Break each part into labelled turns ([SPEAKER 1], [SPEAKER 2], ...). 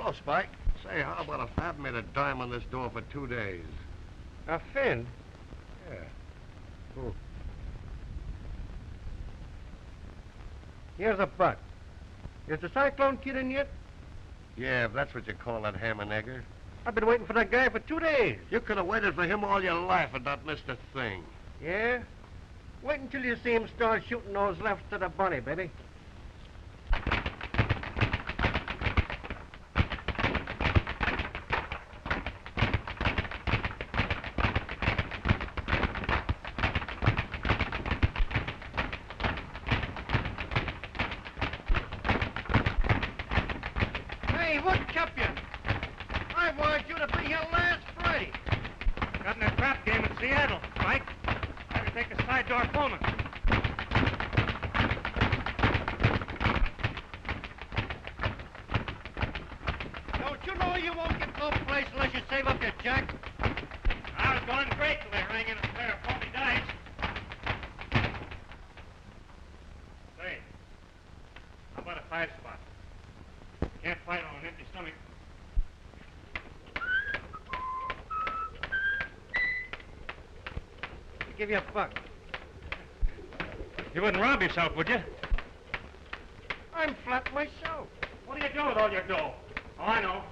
[SPEAKER 1] Hello, Spike. Say, how about if I've made a dime on this door for 2 days?
[SPEAKER 2] A fin?
[SPEAKER 1] Yeah.
[SPEAKER 2] Oh. Here's a buck. Is the Cyclone Kid in yet?
[SPEAKER 1] Yeah, if that's what you call that ham and egger.
[SPEAKER 2] I've been waiting for that guy for 2 days.
[SPEAKER 1] You could have waited for him all your life and not missed a thing.
[SPEAKER 2] Yeah? Wait until you see him start shooting those lefts to the bunny, baby. Hey, what kept you? I wanted you to be here last Friday.
[SPEAKER 3] Got in a trap game in Seattle, Mike. I can take the side door Pullman.
[SPEAKER 2] Don't you know you won't get no place unless you save up your jack?
[SPEAKER 3] I was going great till they rang in a pair of phony dice. Say, how about a 5-spot? Can't fight on an empty stomach.
[SPEAKER 2] I'll give you a buck.
[SPEAKER 3] You wouldn't rob yourself, would you?
[SPEAKER 2] I'm flat myself.
[SPEAKER 3] What do you do with all your dough? Oh, I know.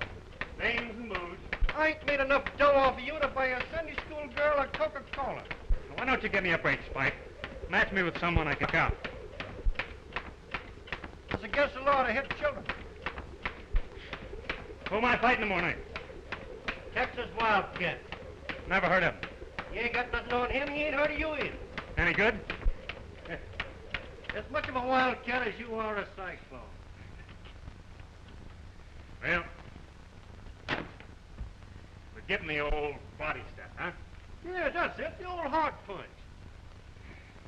[SPEAKER 3] Names and booze.
[SPEAKER 2] I ain't made enough dough off of you to buy a Sunday school girl a Coca-Cola.
[SPEAKER 3] Now, why don't you give me a break, Spike? Match me with someone I can count.
[SPEAKER 2] It's against the law to hit children.
[SPEAKER 3] Who am I fighting tomorrow night?
[SPEAKER 2] Texas Wildcat.
[SPEAKER 3] Never heard of him.
[SPEAKER 2] You ain't got nothing on him, he ain't heard of you either.
[SPEAKER 3] Any good?
[SPEAKER 2] As much of a wildcat as you are a cyclone.
[SPEAKER 3] Well, we're getting the old body stuff, huh?
[SPEAKER 2] Yeah, that's it, the old heart punch.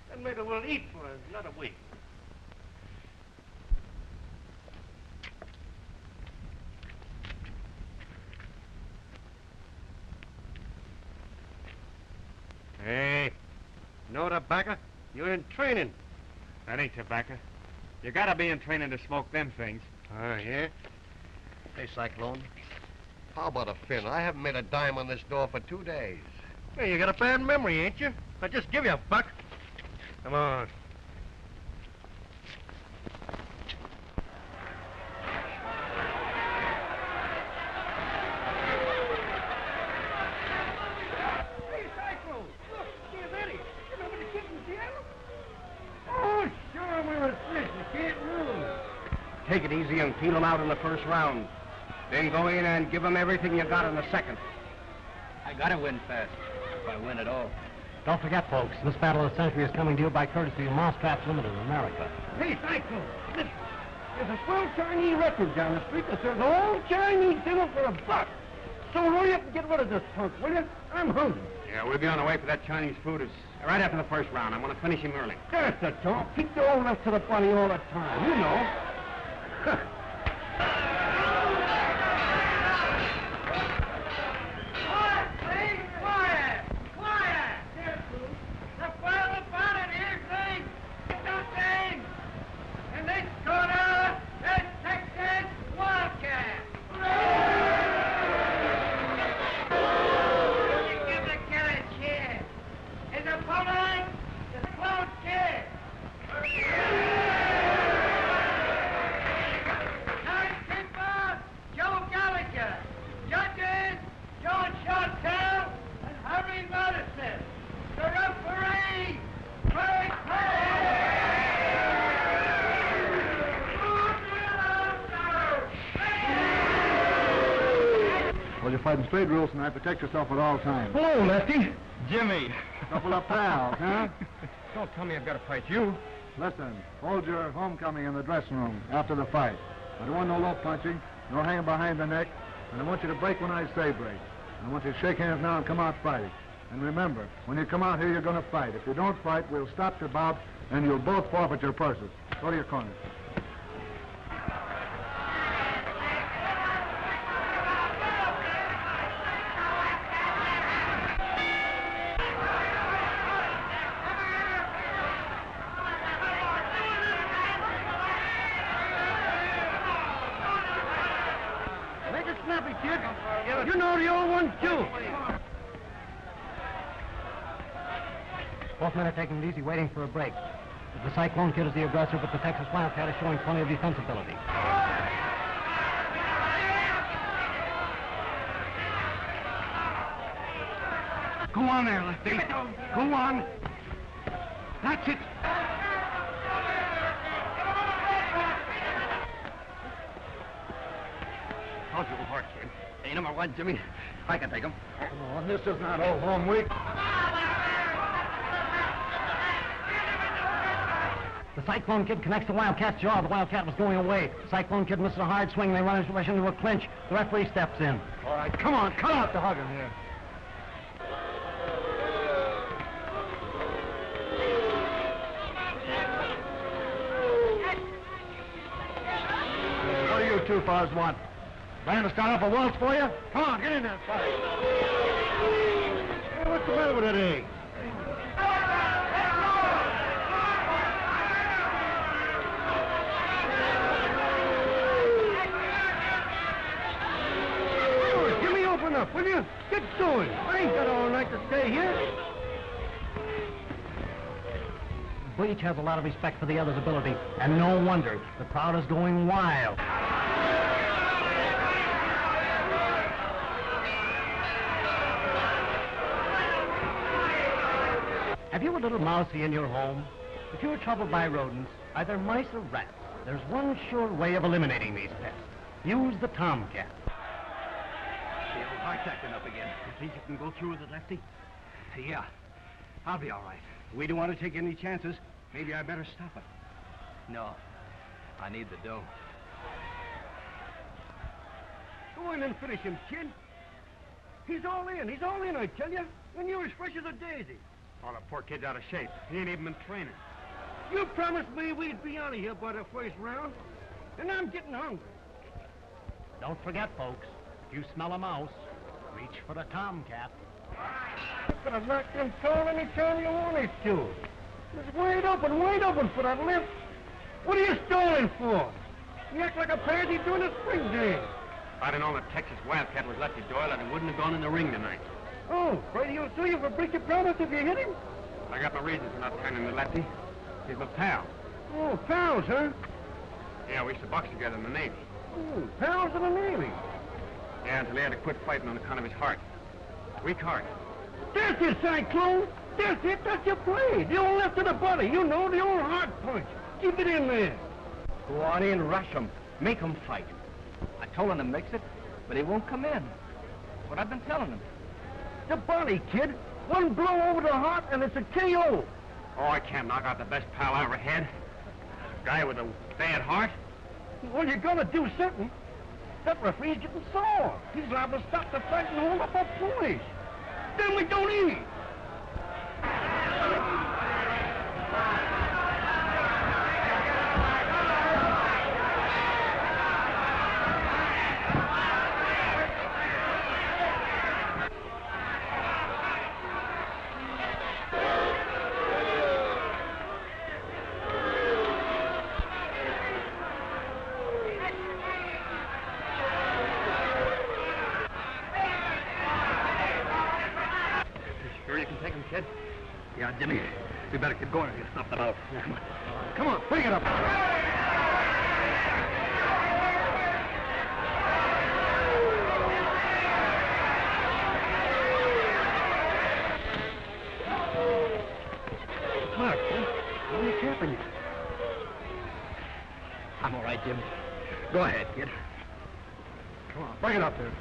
[SPEAKER 2] Then maybe we'll eat for another week. Hey, no tobacco? You're in training.
[SPEAKER 3] That ain't tobacco. You gotta be in training to smoke them things.
[SPEAKER 2] Oh, yeah?
[SPEAKER 1] Hey, Cyclone, how about a fin? I haven't made a dime on this door for 2 days.
[SPEAKER 2] Hey, you got a bad memory, ain't you? I just give you a buck. Come on. Hey, Cyclone, look, here's Eddie. Remember the kid in Seattle? Oh, sure, we were sick. You can't move. Take it easy and peel them out in the first round. Then go in and give them everything you got in the second.
[SPEAKER 4] I gotta win fast, if I win at all.
[SPEAKER 5] Don't forget, folks, this battle of the century is coming to you by courtesy of Mousetraps Limited in America.
[SPEAKER 2] Hey, Cyclone, listen. There's a swell Chinese record down the street that serves all Chinese dinner for a buck. So hurry up and get rid of this punk, will you? I'm hungry.
[SPEAKER 4] Yeah, we'll be on the way for that Chinese food. It's right after the first round. I want to finish him early.
[SPEAKER 2] That's the talk. Keep the old left to the bunny all the time. You know.
[SPEAKER 6] Quiet, please. Quiet. Quiet. The final pioneer thing is nothing. In this corner, the Texas Wildcat. You give the kid a chance. His opponent is the Clown Kid. Timekeeper, Joe Gallagher. Judges, George Shortell and Harry Madison. The referee, Craig
[SPEAKER 7] Well, you're fighting straight rules tonight. Protect yourself at all times.
[SPEAKER 2] Hello, Lefty.
[SPEAKER 3] Jimmy.
[SPEAKER 7] Couple of pals, huh?
[SPEAKER 2] Don't tell me I've got to fight you.
[SPEAKER 7] Listen, hold your homecoming in the dressing room after the fight. I don't want no low punching, no hanging behind the neck, and I want you to break when I say break. I want you to shake hands now and come out fighting. And remember, when you come out here, you're going to fight. If you don't fight, we'll stop the bout, and you'll both forfeit your purses. Go to your corners.
[SPEAKER 2] Make happy, kid. You know the old one, too.
[SPEAKER 5] Both men are taking it easy, waiting for a break. The Cyclone Kid is the aggressor, but the Texas Wildcat is showing plenty of defensibility.
[SPEAKER 2] Go on there, Lefty. Go on. That's it.
[SPEAKER 4] How's your horse, kid? Hey, number one, Jimmy. I can take him.
[SPEAKER 7] Come on, this is not Old Home Week.
[SPEAKER 5] The Cyclone Kid connects the Wildcat's jaw. The Wildcat was going away. The Cyclone Kid misses a hard swing. They rush into a clinch. The referee steps in.
[SPEAKER 7] All right, come on, cut out the hugging here. What do you two fellas want? Plan to start up a waltz for you? Come on, get in there, fight. Hey, what's the matter with that egg?
[SPEAKER 2] Up, will you? Get going. I ain't got all night to stay here.
[SPEAKER 5] Each has a lot of respect for the other's ability, and no wonder. The crowd is going wild. Have you a little mousey in your home? If you're troubled by rodents, either mice or rats, there's one sure way of eliminating these pests. Use the Tomcat.
[SPEAKER 4] The old heart's acting up again. You think you can go through with it, Lefty? Yeah. I'll be all right.
[SPEAKER 2] We don't want to take any chances. Maybe I better stop it.
[SPEAKER 4] No. I need the dough.
[SPEAKER 2] Go in and finish him, kid. He's all in. He's all in, I tell you. And you're as fresh as a daisy.
[SPEAKER 4] Oh, the poor kid's out of shape. He ain't even been training.
[SPEAKER 2] You promised me we'd be out of here by the first round. And I'm getting hungry.
[SPEAKER 5] Don't forget, folks, if you smell a mouse, reach for the Tomcat.
[SPEAKER 2] You could have knocked him tall any time you wanted to. It's wide open for that lift. What are you stalling for? You act like a pansy during a spring game.
[SPEAKER 4] If I'd have known the Texas Wildcat was Lefty Doyle, I wouldn't have gone in the ring tonight.
[SPEAKER 2] Oh, Brady, he'll sue you for breach of promise if you hit him?
[SPEAKER 4] I got my reasons for not turning to Lefty. He's my pal.
[SPEAKER 2] Oh, pals, huh?
[SPEAKER 4] Yeah, we used to box together in the Navy.
[SPEAKER 2] Oh, pals in the Navy.
[SPEAKER 4] Yeah, until he had to quit fighting on account of his heart. Weak heart.
[SPEAKER 2] That's it, Cyclone. That's it. That's your play. The old left of the body. You know, the old heart punch. Keep it in there.
[SPEAKER 4] Go on in, rush him. Make him fight. I told him to mix it, but he won't come in. That's what I've been telling him.
[SPEAKER 2] The body, kid. One blow over the heart, and it's a KO.
[SPEAKER 4] Oh, I can't knock out the best pal I ever had. A guy with a bad heart.
[SPEAKER 2] Well, you gotta do something. That referee's getting sore. He's liable to stop the fight and hold up our poise. Then we don't eat.
[SPEAKER 4] Yeah, Jimmy, we better get going and stop them out. Yeah, come on.
[SPEAKER 2] Come on, bring it up. Mark, why are you capping you?
[SPEAKER 4] I'm all right, Jimmy. Go ahead, kid.
[SPEAKER 2] Come on, bring it up there.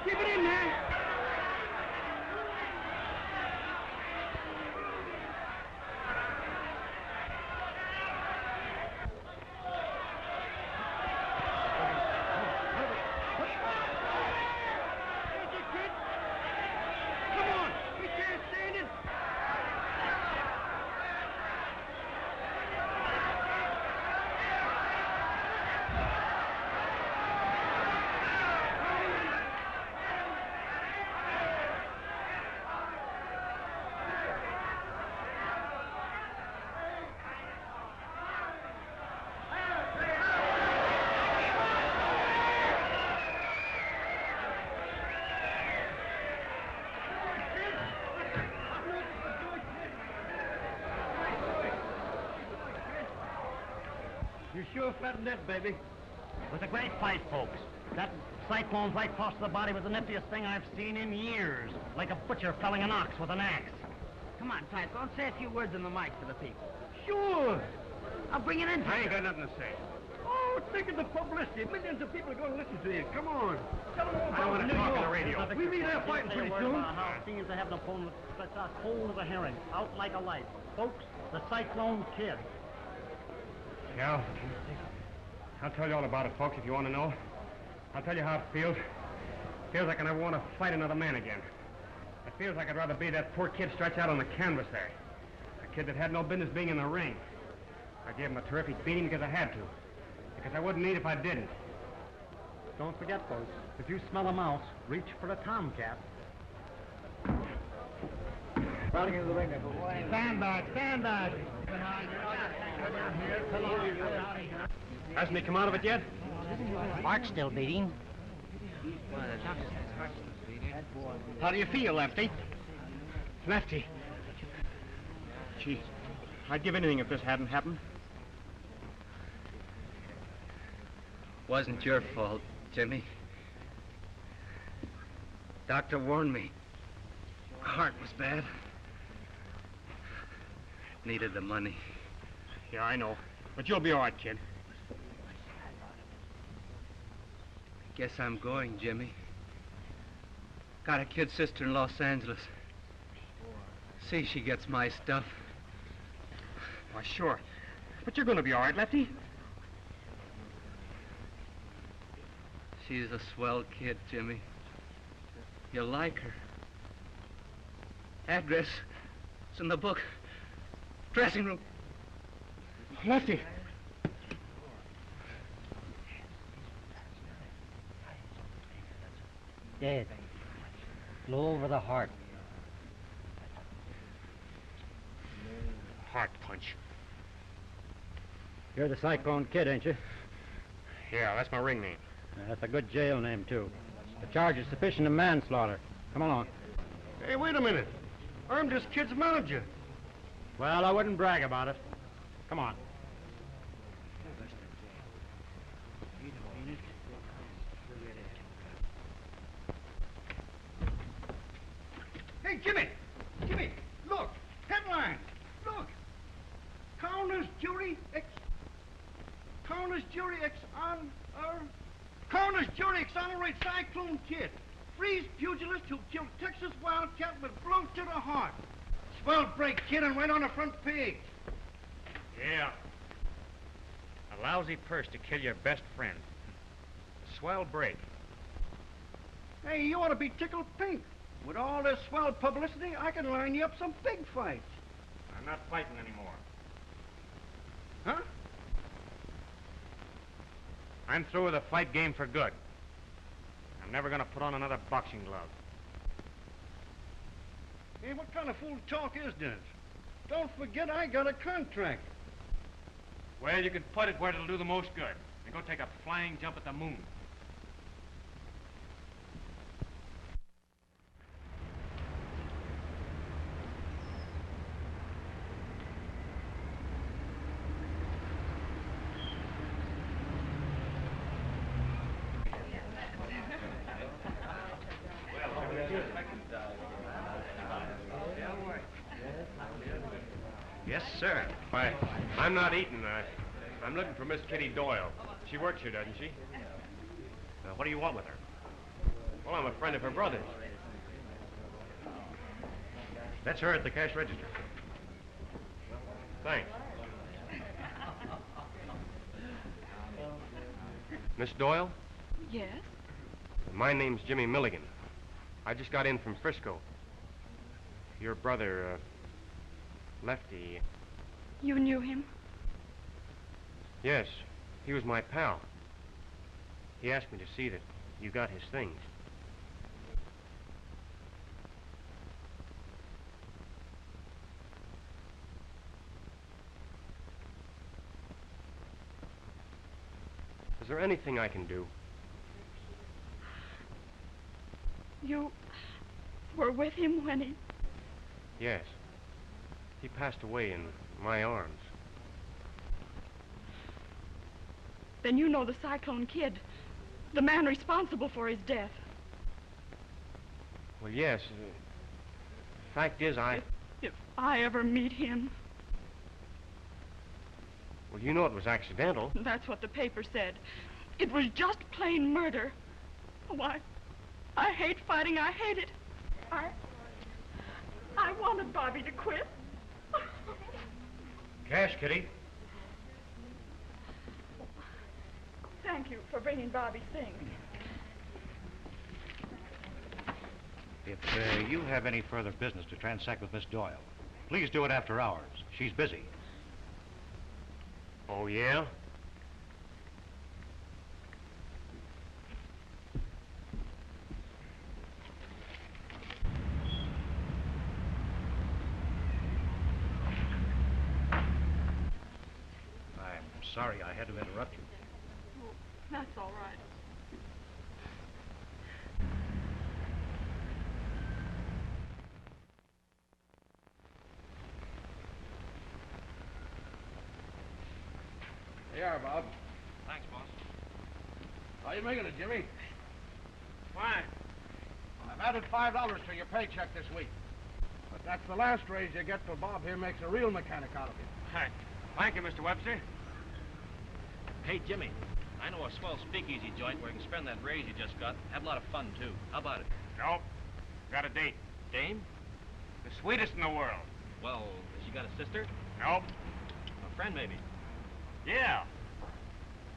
[SPEAKER 2] Keep it in there.
[SPEAKER 5] You sure flattened that, baby. It was a great fight, folks. That cyclone's right toss to the body was the niftiest thing I've seen in years. Like a butcher felling an ox with an axe.
[SPEAKER 6] Come on, Cyclone, say a few words in the mic for the people.
[SPEAKER 5] Sure.
[SPEAKER 6] I'll bring it in.
[SPEAKER 3] I ain't got nothing to say.
[SPEAKER 2] Oh, think of the publicity. Millions of people are going to listen to you. Come on. Tell them all
[SPEAKER 3] I don't
[SPEAKER 2] about
[SPEAKER 3] want to
[SPEAKER 2] New
[SPEAKER 3] talk on the
[SPEAKER 2] York.
[SPEAKER 3] radio.
[SPEAKER 2] We meet there fighting pretty soon.
[SPEAKER 5] How it seems to have an opponent that's out cold as a herring, out like a light. Folks, the Cyclone Kid.
[SPEAKER 3] Yeah. I'll tell you all about it, folks, if you want to know. I'll tell you how it feels. Feels like I never want to fight another man again. It feels like I'd rather be that poor kid stretched out on the canvas there. A kid that had no business being in the ring. I gave him a terrific beating because I had to. Because I wouldn't eat if I didn't.
[SPEAKER 5] Don't forget, folks, if you smell a mouse, reach for a tomcat.
[SPEAKER 7] Crowding into the ring there.
[SPEAKER 5] Stand back, stand back.
[SPEAKER 3] Hasn't he come out of it yet?
[SPEAKER 6] Heart's still beating.
[SPEAKER 3] How do you feel, Lefty? Lefty. Gee, I'd give anything if this hadn't happened.
[SPEAKER 8] Wasn't your fault, Jimmy. Doctor warned me. Heart was bad. Needed the money.
[SPEAKER 3] Yeah, I know. But you'll be all right, kid.
[SPEAKER 8] Guess I'm going, Jimmy. Got a kid sister in Los Angeles. See, she gets my stuff.
[SPEAKER 3] Why, sure. But you're going to be all right, Lefty.
[SPEAKER 8] She's a swell kid, Jimmy. You'll like her. Address. It's in the book. Dressing room.
[SPEAKER 3] Lefty.
[SPEAKER 6] Dead. Blow over the heart.
[SPEAKER 3] Heart punch.
[SPEAKER 5] You're the Cyclone Kid, ain't you?
[SPEAKER 3] Yeah, that's my ring name.
[SPEAKER 5] That's a good jail name, too. The charge is sufficient of manslaughter. Come along.
[SPEAKER 2] Hey, wait a minute. I'm this kid's manager.
[SPEAKER 5] Well, I wouldn't brag about it. Come on.
[SPEAKER 2] Hey, Jimmy! Jimmy, look! Headline! Look! Coroner's jury exonerates Cyclone Kid. Frees pugilist who killed Texas Wildcat with blow to the heart. Swell break, kid, and right on the front page.
[SPEAKER 3] Yeah. A lousy purse to kill your best friend. Swell break.
[SPEAKER 2] Hey, you ought to be tickled pink. With all this swell publicity, I can line you up some big fights.
[SPEAKER 3] I'm not fighting anymore.
[SPEAKER 2] Huh?
[SPEAKER 3] I'm through with the fight game for good. I'm never going to put on another boxing glove.
[SPEAKER 2] Hey, what kind of fool talk is this? Don't forget I got a contract.
[SPEAKER 3] Well, you can put it where it'll do the most good. And go take a flying jump at the moon.
[SPEAKER 1] Yes, sir.
[SPEAKER 3] Why, I'm not eating. I'm looking for Miss Kitty Doyle. She works here, doesn't she?
[SPEAKER 1] What do you want with her?
[SPEAKER 3] Well, I'm a friend of her brother's.
[SPEAKER 9] That's her at the cash register.
[SPEAKER 3] Thanks. Miss Doyle?
[SPEAKER 10] Yes?
[SPEAKER 3] My name's Jimmy Milligan. I just got in from Frisco. Your brother, Lefty.
[SPEAKER 10] You knew him?
[SPEAKER 3] Yes, he was my pal. He asked me to see that you got his things. Is there anything I can do?
[SPEAKER 10] You were with him when he...
[SPEAKER 3] Yes. He passed away in my arms.
[SPEAKER 10] Then you know the Cyclone Kid, the man responsible for his death.
[SPEAKER 3] Well, yes. Fact is,
[SPEAKER 10] If I ever meet him...
[SPEAKER 3] Well, you know it was accidental.
[SPEAKER 10] That's what the paper said. It was just plain murder. Why, I hate fighting. I hate it. I wanted Bobby to quit.
[SPEAKER 9] Cash, Kitty.
[SPEAKER 10] Thank you for bringing Bobby's things.
[SPEAKER 9] If you have any further business to transact with Miss Doyle, please do it after hours. She's busy.
[SPEAKER 3] Oh, yeah?
[SPEAKER 9] I'm sorry I had to interrupt you.
[SPEAKER 10] Oh, that's all right.
[SPEAKER 2] Here you are, Bob.
[SPEAKER 4] Thanks, boss.
[SPEAKER 2] How you making it, Jimmy?
[SPEAKER 5] Fine.
[SPEAKER 2] I've added $5 to your paycheck this week. But that's the last raise you get till Bob here makes a real mechanic out of you.
[SPEAKER 3] Hi. Thank you, Mr. Webster.
[SPEAKER 4] Hey, Jimmy, I know a swell speakeasy joint where you can spend that raise you just got. Have a lot of fun, too. How about it?
[SPEAKER 3] Nope. Got a date.
[SPEAKER 4] Dame?
[SPEAKER 3] The sweetest in the world.
[SPEAKER 4] Well, has she got a sister?
[SPEAKER 3] Nope.
[SPEAKER 4] A friend, maybe?
[SPEAKER 3] Yeah.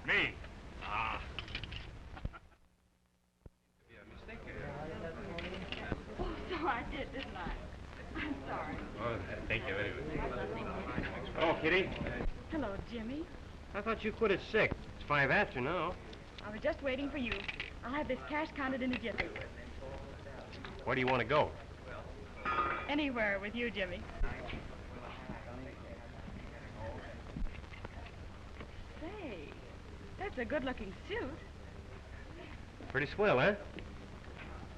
[SPEAKER 3] Me.
[SPEAKER 4] Ah.
[SPEAKER 10] Oh, so I did, didn't I? I'm sorry.
[SPEAKER 3] Oh, thank you anyway. Hello, Kitty.
[SPEAKER 10] Hello, Jimmy.
[SPEAKER 3] I thought you quit at 6. It's 5 after now.
[SPEAKER 10] I was just waiting for you. I'll have this cash counted in a jiffy.
[SPEAKER 3] Where do you want to go?
[SPEAKER 10] Anywhere with you, Jimmy. Say, that's a good-looking suit.
[SPEAKER 3] Pretty swell, huh?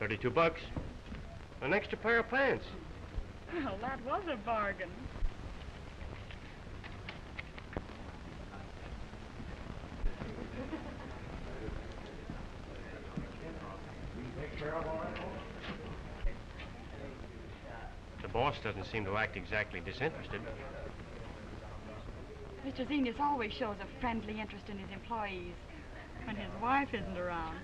[SPEAKER 3] $32. An extra pair of pants.
[SPEAKER 10] Well, that was a bargain.
[SPEAKER 3] The boss doesn't seem to act exactly disinterested.
[SPEAKER 10] Mr. Zenias always shows a friendly interest in his employees when his wife isn't around.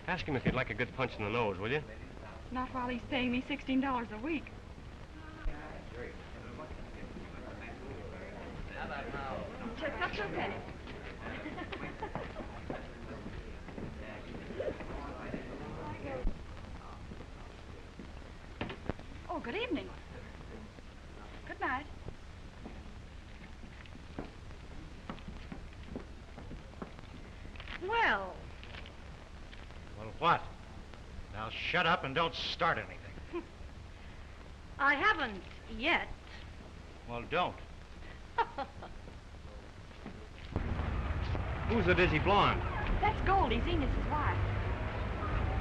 [SPEAKER 3] Ask him if he'd like a good punch in the nose, will you?
[SPEAKER 10] Not while he's paying me $16 a week. Check up your penny. Oh, good evening. Good night. Well,
[SPEAKER 9] Well, what? Now shut up and don't start anything.
[SPEAKER 6] I haven't yet.
[SPEAKER 9] Well, don't.
[SPEAKER 3] Who's the dizzy blonde?
[SPEAKER 10] that's Goldie, Zenias' wife.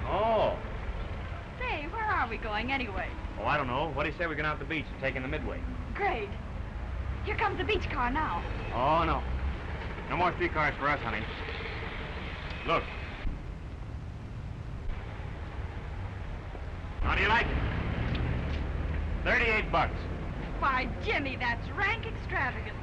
[SPEAKER 3] Oh.
[SPEAKER 10] Say, where are we going anyway?
[SPEAKER 3] Oh, I don't know. What do you say we get out the beach and take in the Midway?
[SPEAKER 10] Great. Here comes the beach car now.
[SPEAKER 3] Oh, no. No more streetcars for us, honey. Look. How do you like it? $38.
[SPEAKER 10] Why, Jimmy, that's rank extravagance.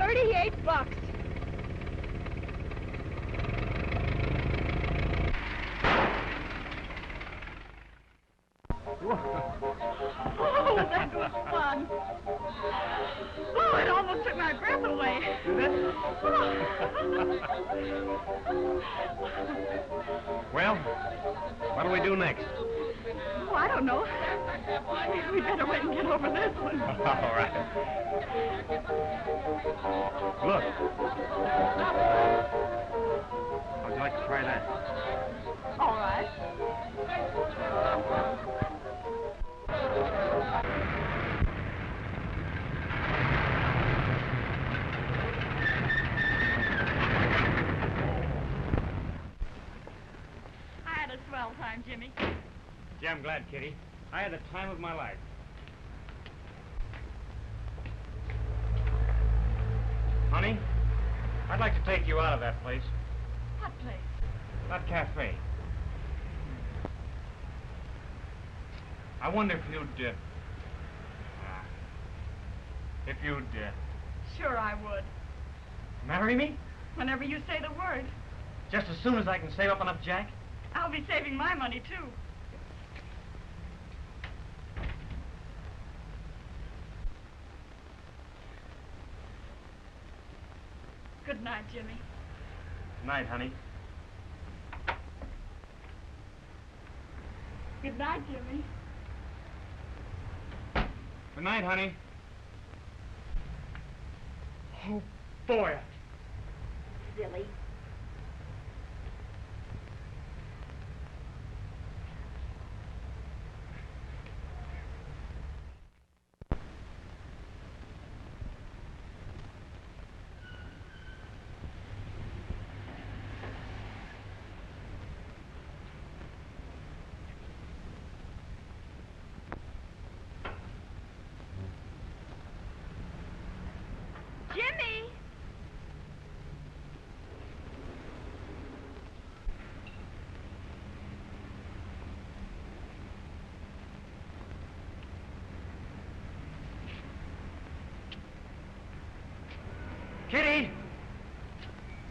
[SPEAKER 10] $38. Oh, that was fun. Oh, it almost took my breath away.
[SPEAKER 3] Did it? Well, what'll we do next?
[SPEAKER 10] Oh, I don't know. We better wait and get over this one.
[SPEAKER 3] All right. Look. How'd you like to try that?
[SPEAKER 10] All right. I had a swell time, Jimmy.
[SPEAKER 3] Gee, I'm glad, Kitty. I had the time of my life. Honey, I'd like to take you out of that place.
[SPEAKER 10] What place?
[SPEAKER 3] That cafe. I wonder if you'd
[SPEAKER 10] Sure I would.
[SPEAKER 3] marry me?
[SPEAKER 10] Whenever you say the word.
[SPEAKER 3] Just as soon as I can save up enough jack?
[SPEAKER 10] I'll be saving my money, too. Good night, Jimmy.
[SPEAKER 3] Night, honey.
[SPEAKER 10] Good night, Jimmy.
[SPEAKER 3] Good night, honey. Oh, boy.
[SPEAKER 10] Silly. Jimmy!
[SPEAKER 3] Kitty!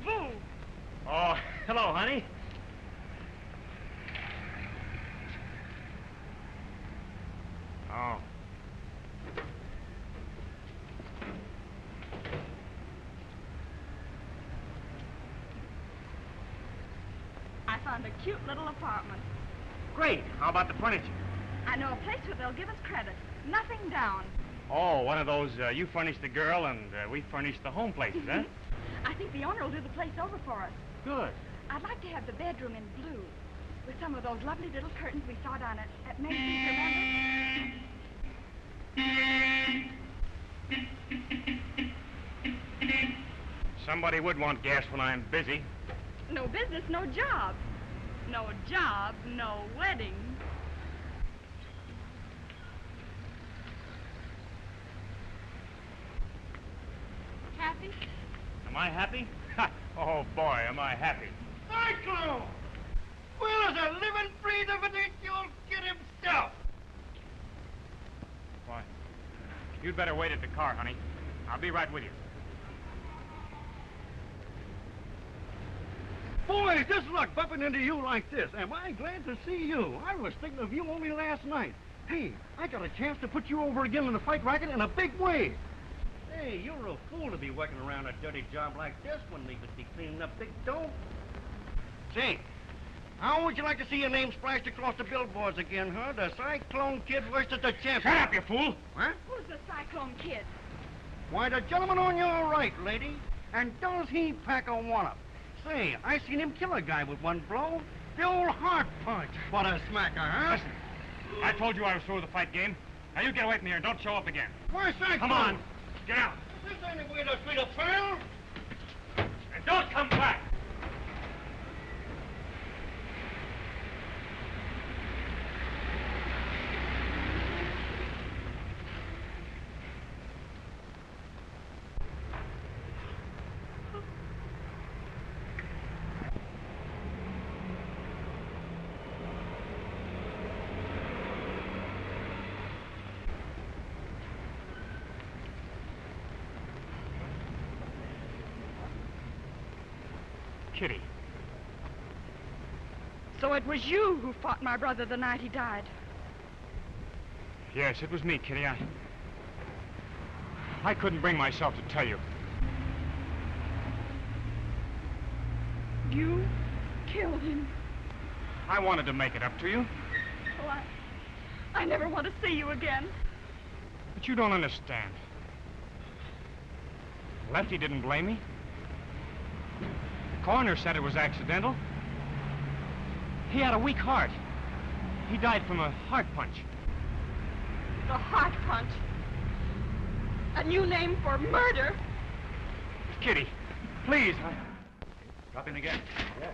[SPEAKER 10] Boo!
[SPEAKER 3] Oh, hello, honey. Oh.
[SPEAKER 10] I found a cute little apartment.
[SPEAKER 3] Great. How about the furniture?
[SPEAKER 10] I know a place where they'll give us credit. Nothing down.
[SPEAKER 3] Oh, one of those, you furnish the girl and we furnish the home places, huh?
[SPEAKER 10] I think the owner will do the place over for us.
[SPEAKER 3] Good.
[SPEAKER 10] I'd like to have the bedroom in blue, with some of those lovely little curtains we saw down at Macy's, remember?
[SPEAKER 3] Somebody would want gas when I'm busy.
[SPEAKER 10] No business, no job. No job, no wedding. Happy?
[SPEAKER 3] Am I happy? Ha! Oh, boy, am I happy.
[SPEAKER 2] Cyclone! Well, as a living, breathing thing, you'll get himself.
[SPEAKER 3] Why? You'd better wait at the car, honey. I'll be right with you.
[SPEAKER 2] Boys, just luck bumping into you like this. Am I glad to see you? I was thinking of you only last night. Hey, I got a chance to put you over again in the fight racket in a big way. Hey, you're a fool to be working around a dirty job like this when we could be cleaning up big dough. Say, how would you like to see your name splashed across the billboards again, huh? The Cyclone Kid versus the champion.
[SPEAKER 3] Shut up, you fool!
[SPEAKER 2] Huh?
[SPEAKER 10] Who's the Cyclone Kid?
[SPEAKER 2] Why, the gentleman on your right, lady. And does he pack a wallop? Say, I seen him kill a guy with one blow. The old heart punch. What a smacker, huh?
[SPEAKER 3] Listen, I told you I was through with the fight game. Now you get away from here and don't show up again.
[SPEAKER 2] Why, Cyclone?
[SPEAKER 3] Come on, get out.
[SPEAKER 2] This ain't the way to treat a pal.
[SPEAKER 3] And don't come back. Kitty.
[SPEAKER 10] So it was you who fought my brother the night he died.
[SPEAKER 3] Yes, it was me, Kitty. I couldn't bring myself to tell you.
[SPEAKER 10] You killed him.
[SPEAKER 3] I wanted to make it up to you.
[SPEAKER 10] Oh, I never want to see you again.
[SPEAKER 3] But you don't understand. Lefty didn't blame me. The coroner said it was accidental. He had a weak heart. He died from a heart punch.
[SPEAKER 10] The heart punch. A new name for murder.
[SPEAKER 3] Kitty, please.
[SPEAKER 9] Drop in again.
[SPEAKER 3] Yeah.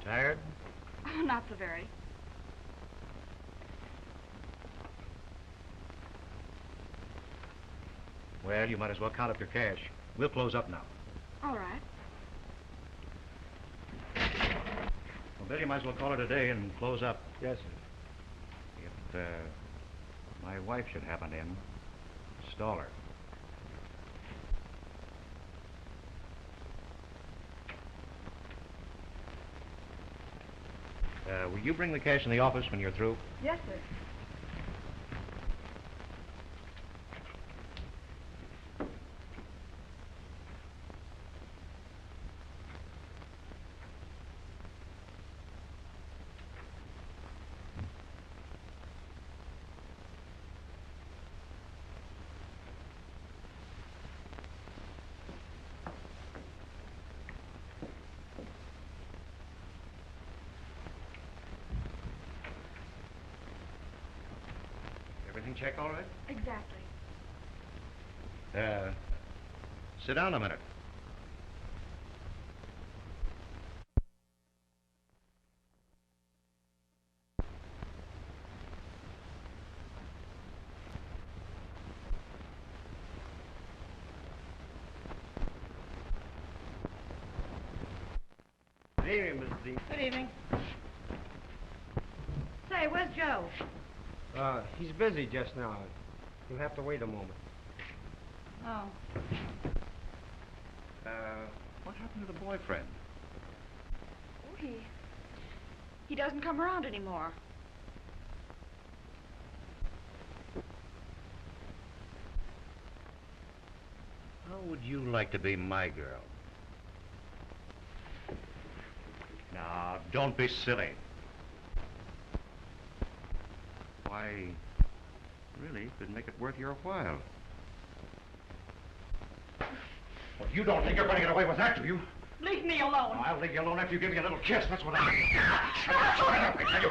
[SPEAKER 9] Tired?
[SPEAKER 10] Not so very.
[SPEAKER 9] Well, you might as well count up your cash. We'll close up now.
[SPEAKER 10] All right.
[SPEAKER 9] Well, Bill, you might as well call it a day and close up.
[SPEAKER 3] Yes, sir.
[SPEAKER 9] If, my wife should happen in, stall her. Will you bring the cash in the office when you're through?
[SPEAKER 10] Yes, sir.
[SPEAKER 9] Everything check all right?
[SPEAKER 10] Exactly.
[SPEAKER 9] Sit down a minute.
[SPEAKER 2] Good evening, Mrs. Eason.
[SPEAKER 6] Good evening. Say, where's Joe?
[SPEAKER 2] He's busy just now. You'll have to wait a moment.
[SPEAKER 6] Oh.
[SPEAKER 9] What happened to the boyfriend?
[SPEAKER 10] Oh, he doesn't come around anymore.
[SPEAKER 9] How would you like to be my girl? Now, don't be silly. Why, really, could make it worth your while. Well, you don't think you're going to get away with that, do you?
[SPEAKER 10] Leave me alone.
[SPEAKER 9] I'll leave you alone after you give me a little kiss. That's what I mean. Shut up, I tell you.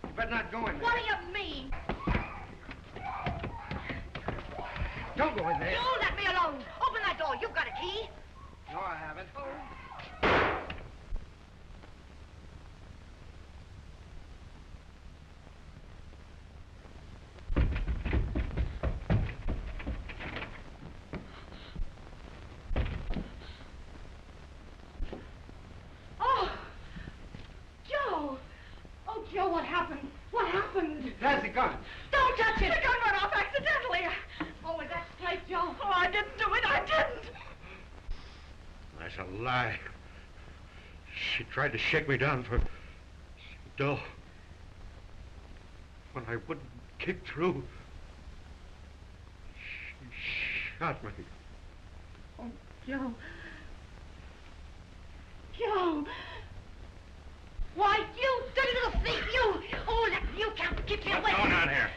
[SPEAKER 2] You better not go in there.
[SPEAKER 6] What do you mean?
[SPEAKER 2] Don't go in there.
[SPEAKER 6] You let me alone. Open that door. You've got a key.
[SPEAKER 2] No, I haven't.
[SPEAKER 10] Oh, Joe. Oh, Joe, what happened? What happened?
[SPEAKER 2] There's the gun.
[SPEAKER 6] Don't touch it.
[SPEAKER 10] The gun went off accidentally.
[SPEAKER 6] Oh, is that straight, Joe?
[SPEAKER 10] Oh, I didn't do it. I didn't.
[SPEAKER 9] That's a lie. She tried to shake me down for dough. When I wouldn't kick through, she shot me.
[SPEAKER 6] Oh, Joe. Joe. Why, you dirty little thief, you! Oh, you can't keep me away.
[SPEAKER 9] What's going on here?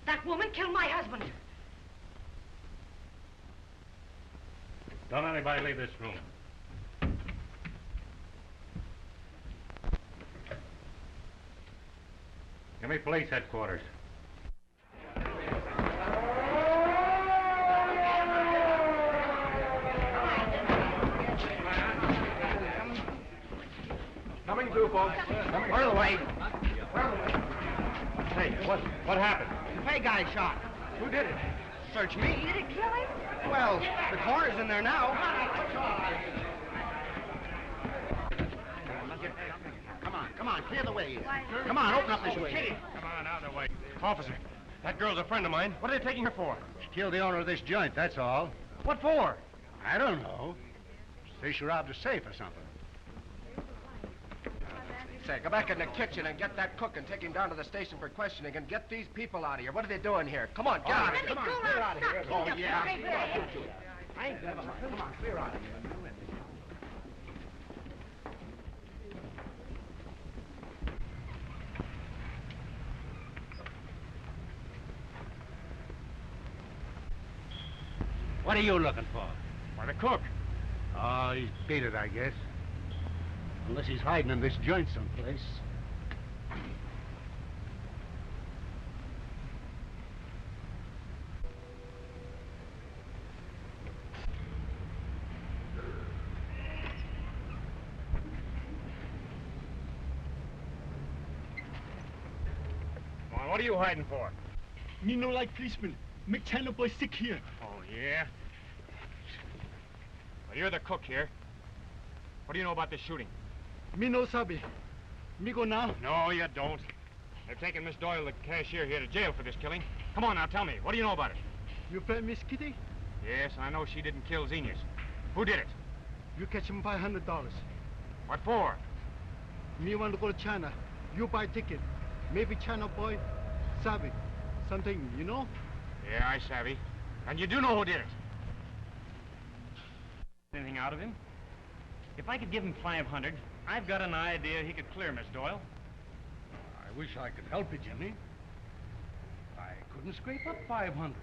[SPEAKER 6] That woman killed my husband.
[SPEAKER 9] Don't anybody leave this room. Give me police headquarters.
[SPEAKER 2] Coming through, folks. Clear the way.
[SPEAKER 3] Hey, what happened?
[SPEAKER 2] The pay guy shot. Who did it? Search me.
[SPEAKER 6] Did it kill him?
[SPEAKER 2] Well, the coroner's in there now. Come on, clear the way. Come on, open up this way.
[SPEAKER 3] Come on, out of the way. Officer, that girl's a friend of mine. What are they taking her for?
[SPEAKER 2] Killed the owner of this joint, that's all.
[SPEAKER 3] What for?
[SPEAKER 2] I don't know. Say she robbed a safe or something.
[SPEAKER 4] Say, go back in the kitchen and get that cook and take him down to the station for questioning and get these people out of here. What are they doing here? Come on, get out of here.
[SPEAKER 6] Come on, clear out of here.
[SPEAKER 2] Oh, yeah.
[SPEAKER 4] I ain't never mind. Come on, clear out of here.
[SPEAKER 2] What are you looking for?
[SPEAKER 3] Why, the cook.
[SPEAKER 2] Oh, he's beat it, I guess. Unless he's hiding in this joint someplace.
[SPEAKER 3] Come on, what are you hiding for?
[SPEAKER 11] Me no like policeman. Make China boy sick here.
[SPEAKER 3] Oh, yeah? Well, you're the cook here. What do you know about this shooting?
[SPEAKER 11] Me no sabi. Me go now.
[SPEAKER 3] No, you don't. They're taking Miss Doyle, the cashier, here to jail for this killing. Come on now, tell me. What do you know about it?
[SPEAKER 11] You friend Miss Kitty?
[SPEAKER 3] Yes, I know she didn't kill Zenias. Who did it?
[SPEAKER 11] You catch him $500.
[SPEAKER 3] What for?
[SPEAKER 11] Me want to go to China. You buy ticket. Maybe China boy sabi. Something, you know?
[SPEAKER 3] Yeah, I savvy. And you do know who did it? Anything out of him? If I could give him 500, I've got an idea he could clear Miss Doyle.
[SPEAKER 2] I wish I could help you, Jimmy. I couldn't scrape up 500. In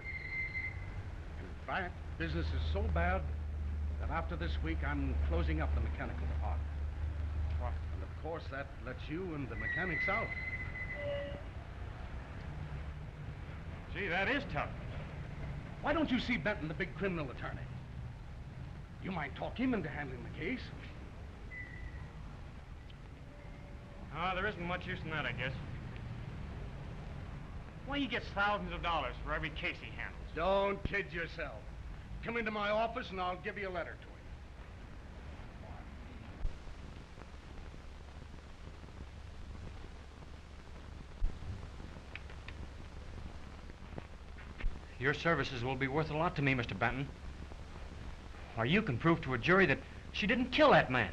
[SPEAKER 2] fact, business is so bad that after this week, I'm closing up the mechanical department.
[SPEAKER 3] What?
[SPEAKER 2] And of course, that lets you and the mechanics out.
[SPEAKER 3] Gee, that is tough.
[SPEAKER 2] Why don't you see Benton, the big criminal attorney? You might talk him into handling the case.
[SPEAKER 3] Oh, there isn't much use in that, I guess. Why, he gets thousands of dollars for every case he handles.
[SPEAKER 2] Don't kid yourself. Come into my office and I'll give you a letter to him.
[SPEAKER 8] Your services will be worth a lot to me, Mr. Benton. Or you can prove to a jury that she didn't kill that man.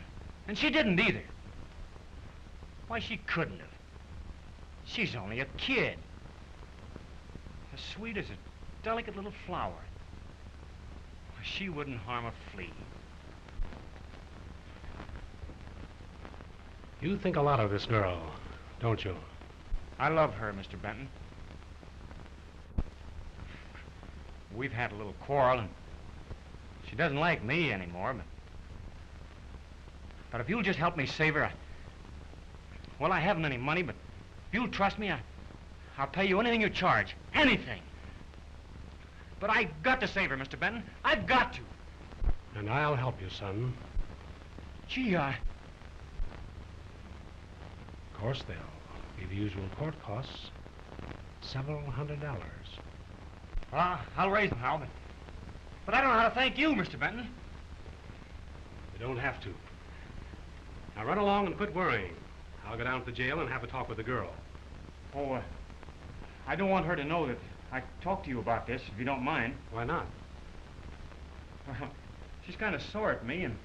[SPEAKER 8] And she didn't either. Why, she couldn't have. She's only a kid. As sweet as a delicate little flower. Why, she wouldn't harm a flea.
[SPEAKER 12] You think a lot of this girl, don't you?
[SPEAKER 8] I love her, Mr. Benton. We've had a little quarrel, and she doesn't like me anymore, but if you'll just help me save her, well, I haven't any money, but if you'll trust me, I'll pay you anything you charge. Anything. But I've got to save her, Mr. Benton. I've got to.
[SPEAKER 12] And I'll help you, son.
[SPEAKER 8] Gee,
[SPEAKER 12] Of course, they'll be the usual court costs. Several $100.
[SPEAKER 8] I'll raise them, Hal, but I don't know how to thank you, Mr. Benton.
[SPEAKER 12] You don't have to. Now run along and quit worrying. I'll go down to the jail and have a talk with the girl.
[SPEAKER 8] Oh, I don't want her to know that I talked to you about this, if you don't mind.
[SPEAKER 12] Why not?
[SPEAKER 8] Well, she's kind of sore at me, and,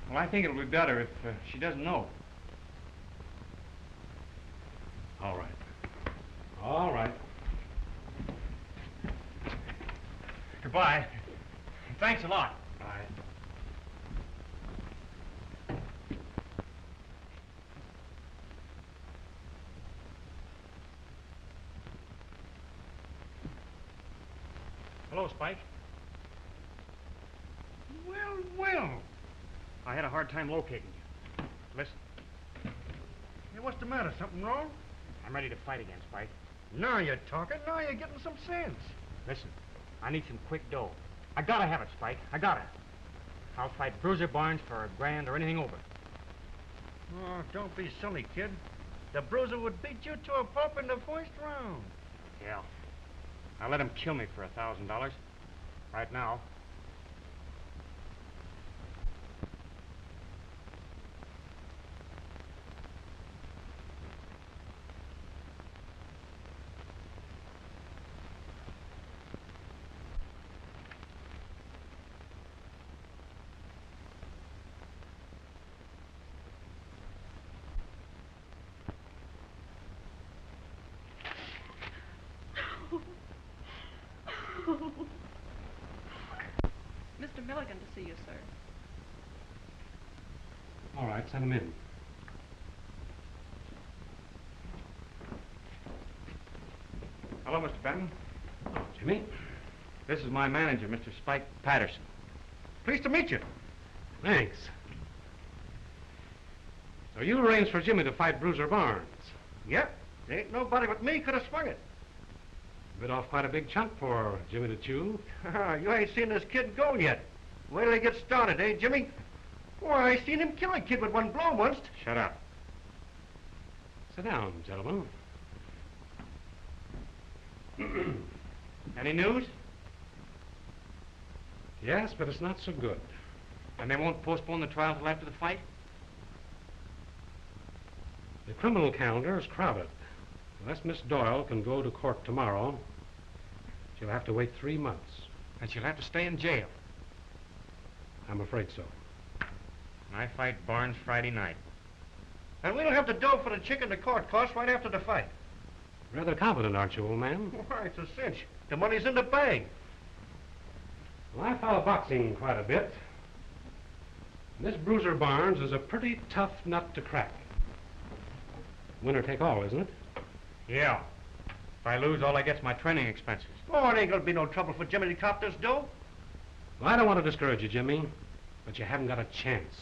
[SPEAKER 8] well, I think it'll be better if she doesn't know.
[SPEAKER 12] All right. All right.
[SPEAKER 8] Goodbye. Thanks a lot.
[SPEAKER 12] Bye.
[SPEAKER 3] Hello, Spike.
[SPEAKER 2] Well, well.
[SPEAKER 3] I had a hard time locating you. Listen,
[SPEAKER 2] Hey, what's the matter? Something wrong?
[SPEAKER 3] I'm ready to fight again, Spike.
[SPEAKER 2] Now you're talking. Now you're getting some sense.
[SPEAKER 3] Listen, I need some quick dough. I gotta have it, Spike. I gotta. I'll fight Bruiser Barnes for $1,000 or anything over.
[SPEAKER 2] Oh, don't be silly, kid. The Bruiser would beat you to a pulp in the first round.
[SPEAKER 3] Yeah. I'll let him kill me for $1,000. Right now.
[SPEAKER 10] Mr. Milligan to see you, sir.
[SPEAKER 12] All right, send him in.
[SPEAKER 8] Hello, Mr. Benton.
[SPEAKER 12] Oh, Jimmy.
[SPEAKER 8] This is my manager, Mr. Spike Patterson.
[SPEAKER 1] Pleased to meet you.
[SPEAKER 12] Thanks. So you arranged for Jimmy to fight Bruiser Barnes.
[SPEAKER 1] Yep. Ain't nobody but me could have swung it.
[SPEAKER 12] Bit off quite a big chunk for Jimmy to chew.
[SPEAKER 1] You ain't seen this kid go yet. Wait till he gets started, eh, Jimmy? Why, I seen him kill a kid with one blow once.
[SPEAKER 8] Shut up.
[SPEAKER 12] Sit down, gentlemen.
[SPEAKER 8] Any news?
[SPEAKER 12] Yes, but it's not so good.
[SPEAKER 8] And they won't postpone the trial till after the fight?
[SPEAKER 12] The criminal calendar is crowded. Unless Miss Doyle can go to court tomorrow, she'll have to wait 3 months.
[SPEAKER 8] And she'll have to stay in jail.
[SPEAKER 12] I'm afraid so.
[SPEAKER 8] And I fight Barnes Friday night.
[SPEAKER 1] And we'll have the dough for the chicken to court costs right after the fight.
[SPEAKER 12] Rather confident, aren't you, old man?
[SPEAKER 1] Why, it's a cinch. The money's in the bag.
[SPEAKER 12] Well, I follow boxing quite a bit. This Bruiser Barnes is a pretty tough nut to crack. Winner take all, isn't it?
[SPEAKER 8] Yeah. If I lose, all I get's my training expenses.
[SPEAKER 1] Oh, it ain't gonna be no trouble for Jimmy to cop this dough.
[SPEAKER 12] Well, I don't want to discourage you, Jimmy, but you haven't got a chance.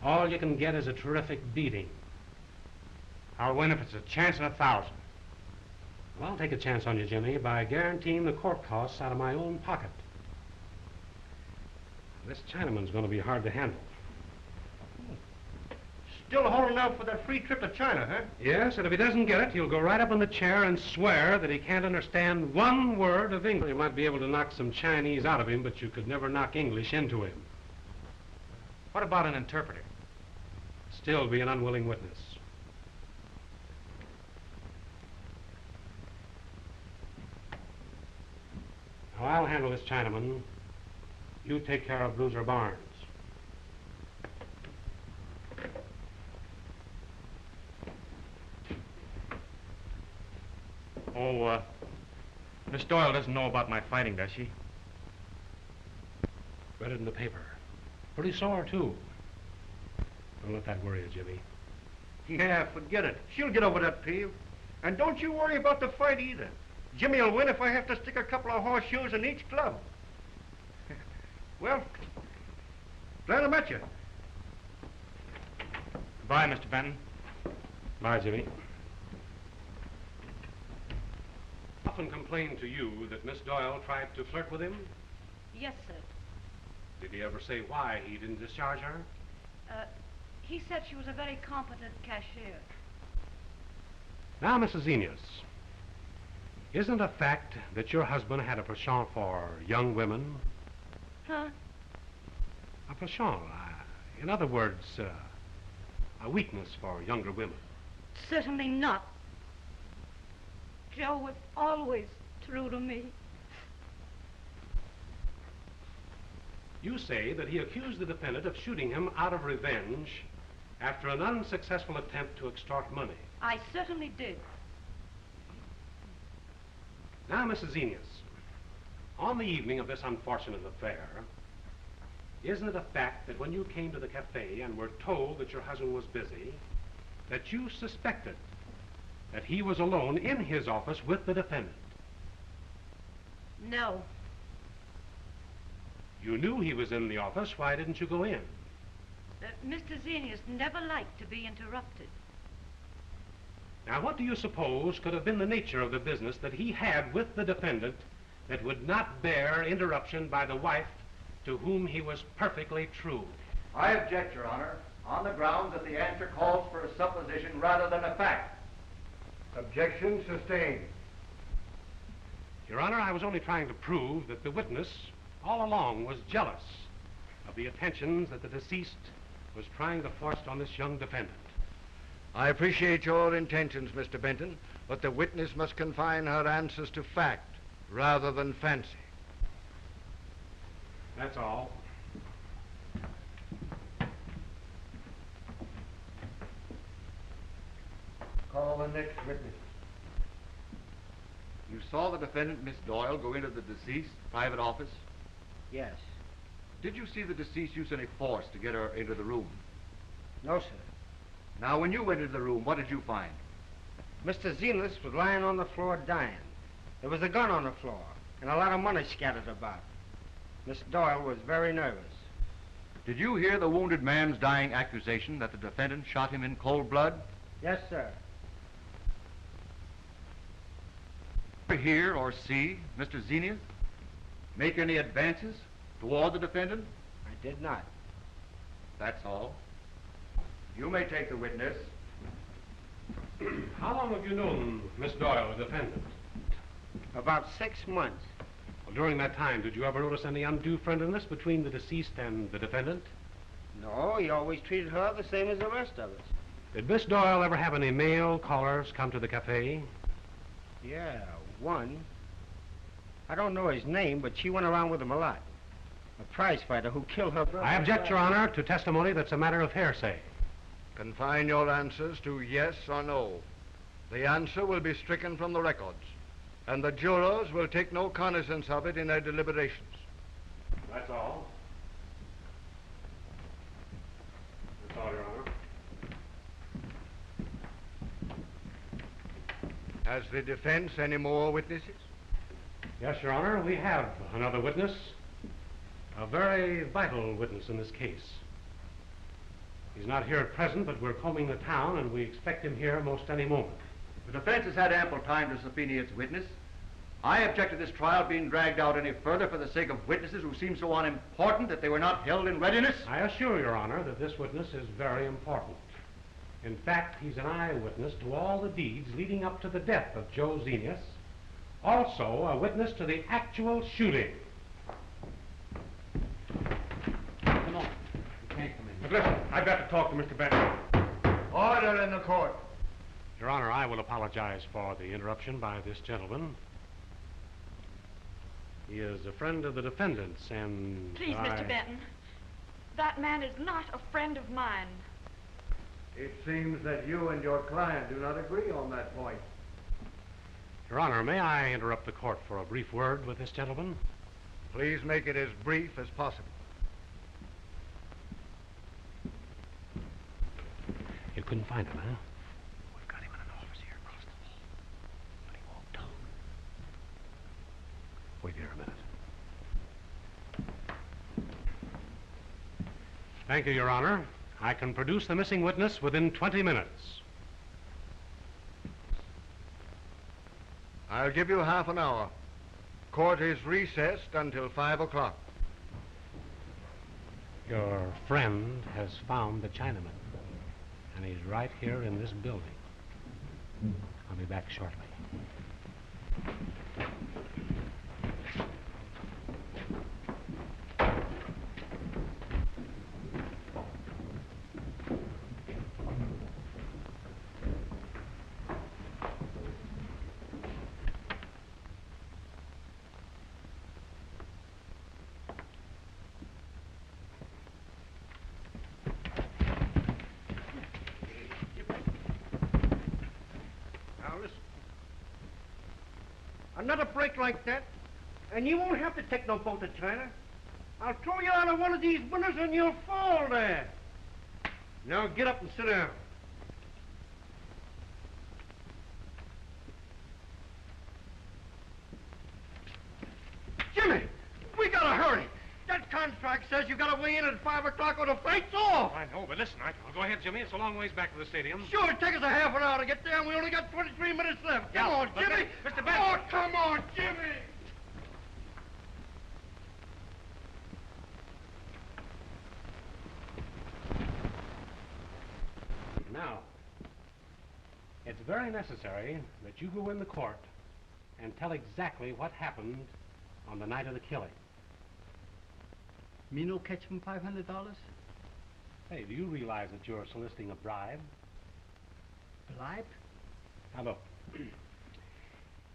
[SPEAKER 12] All you can get is a terrific beating.
[SPEAKER 8] I'll win if it's a chance in 1,000.
[SPEAKER 12] Well, I'll take a chance on you, Jimmy, by guaranteeing the court costs out of my own pocket. This Chinaman's going to be hard to handle.
[SPEAKER 1] Still holding out for that free trip to China, huh?
[SPEAKER 12] Yes, and if he doesn't get it, he'll go right up in the chair and swear that he can't understand one word of English. You might be able to knock some Chinese out of him, but you could never knock English into him.
[SPEAKER 8] What about an interpreter?
[SPEAKER 12] Still be an unwilling witness. Now, I'll handle this Chinaman. You take care of Bruiser Barnes.
[SPEAKER 8] Oh, Miss Doyle doesn't know about my fighting, does she?
[SPEAKER 12] Read it in the paper. Pretty sore, too. Don't let that worry you, Jimmy.
[SPEAKER 1] Yeah, forget it. She'll get over that peeve. And don't you worry about the fight either. Jimmy'll win if I have to stick a couple of horseshoes in each club. Well, glad I met you.
[SPEAKER 8] Goodbye, Mr. Benton.
[SPEAKER 12] Bye, Jimmy. Often complained to you that Miss Doyle tried to flirt with him?
[SPEAKER 6] Yes, sir.
[SPEAKER 12] Did he ever say why he didn't discharge her?
[SPEAKER 6] He said she was a very competent cashier.
[SPEAKER 12] Now, Mrs. Zenias, isn't it a fact that your husband had a penchant for young women?
[SPEAKER 6] Huh?
[SPEAKER 12] A penchant. In other words, a weakness for younger women.
[SPEAKER 6] Certainly not. Joe was always true to me.
[SPEAKER 12] You say that he accused the defendant of shooting him out of revenge after an unsuccessful attempt to extort money.
[SPEAKER 6] I certainly did.
[SPEAKER 12] Now, Mrs. Zenias, on the evening of this unfortunate affair, isn't it a fact that when you came to the cafe and were told that your husband was busy, that you suspected that he was alone in his office with the defendant?
[SPEAKER 6] No.
[SPEAKER 12] You knew he was in the office. Why didn't you go in?
[SPEAKER 6] Mr. Zenias never liked to be interrupted.
[SPEAKER 12] Now, what do you suppose could have been the nature of the business that he had with the defendant that would not bear interruption by the wife to whom he was perfectly true?
[SPEAKER 4] I object, Your Honor, on the grounds that the answer calls for a supposition rather than a fact.
[SPEAKER 1] Objection sustained.
[SPEAKER 12] Your Honor, I was only trying to prove that the witness all along was jealous of the attentions that the deceased was trying to force on this young defendant.
[SPEAKER 1] I appreciate your intentions, Mr. Benton, but the witness must confine her answers to fact rather than fancy.
[SPEAKER 12] That's all.
[SPEAKER 1] Call the next witness.
[SPEAKER 4] You saw the defendant, Miss Doyle, go into the deceased's private office?
[SPEAKER 5] Yes.
[SPEAKER 13] Did you see the deceased use any force to get her into the room?
[SPEAKER 2] No, sir.
[SPEAKER 13] Now, when you went into the room, what did you find?
[SPEAKER 2] Mr. Zenias was lying on the floor dying. There was a gun on the floor and a lot of money scattered about. Miss Doyle was very nervous.
[SPEAKER 13] Did you hear the wounded man's dying accusation that the defendant shot him in cold blood?
[SPEAKER 2] Yes, sir.
[SPEAKER 13] Hear or see Mr. Zenias make any advances toward the defendant?
[SPEAKER 2] I did not.
[SPEAKER 13] That's all. You may take the witness.
[SPEAKER 12] How long have you known Miss Doyle, the defendant?
[SPEAKER 2] About 6 months.
[SPEAKER 12] Well, during that time, did you ever notice any undue friendliness between the deceased and the defendant?
[SPEAKER 2] No, he always treated her the same as the rest of us.
[SPEAKER 12] Did Miss Doyle ever have any male callers come to the cafe?
[SPEAKER 2] Yeah, one. I don't know his name, but she went around with him a lot. A prize fighter who killed her brother.
[SPEAKER 12] I object, Your Honor, to testimony that's a matter of hearsay.
[SPEAKER 7] Confine your answers to yes or no. The answer will be stricken from the records, and the jurors will take no cognizance of it in their deliberations.
[SPEAKER 12] That's all. That's all, Your Honor.
[SPEAKER 7] Has the defense any more witnesses?
[SPEAKER 12] Yes, Your Honor, we have another witness. A very vital witness in this case. He's not here at present, but we're combing the town, and we expect him here most any moment.
[SPEAKER 13] The defense has had ample time to subpoena its witness. I object to this trial being dragged out any further for the sake of witnesses who seem so unimportant that they were not held in readiness.
[SPEAKER 12] I assure Your Honor that this witness is very important. In fact, he's an eyewitness to all the deeds leading up to the death of Joe Zenias. Also, a witness to the actual shooting.
[SPEAKER 3] Come on. You can't come in. But listen, I've got to talk to Mr. Benton.
[SPEAKER 7] Order in the court.
[SPEAKER 12] Your Honor, I will apologize for the interruption by this gentleman. He is a friend of the defendant's, and
[SPEAKER 10] Please, Mr. Benton. That man is not a friend of mine.
[SPEAKER 7] It seems that you and your client do not agree on that point.
[SPEAKER 12] Your Honor, may I interrupt the court for a brief word with this gentleman?
[SPEAKER 7] Please make it as brief as possible.
[SPEAKER 12] You couldn't find him, huh? We've got him in an office here across the hall. But he won't talk. Wait here a minute. Thank you, Your Honor. I can produce the missing witness within 20 minutes.
[SPEAKER 7] I'll give you half an hour. Court is recessed until 5 o'clock.
[SPEAKER 12] Your friend has found the Chinaman, and he's right here in this building. I'll be back shortly.
[SPEAKER 1] Another break like that, and you won't have to take no boat to China. I'll throw you out of one of these windows and you'll fall there. Now get up and sit down. Jimmy, we gotta hurry. That contract says you gotta weigh in at 5 o'clock or the flight's off.
[SPEAKER 12] I know, but listen, I'll go ahead, Jimmy. It's a long ways back to the stadium.
[SPEAKER 1] Sure, it'll take us a half an hour to get there, and we only got 23 minutes left. Come on,
[SPEAKER 12] but
[SPEAKER 1] Jimmy.
[SPEAKER 12] Mr. Benton.
[SPEAKER 1] Oh, come on, Jimmy.
[SPEAKER 12] Now, it's very necessary that you go in the court and tell exactly what happened on the night of the killing.
[SPEAKER 11] Me no catch him $500?
[SPEAKER 12] Hey, do you realize that you're soliciting a bribe?
[SPEAKER 11] Bribe?
[SPEAKER 12] Now look,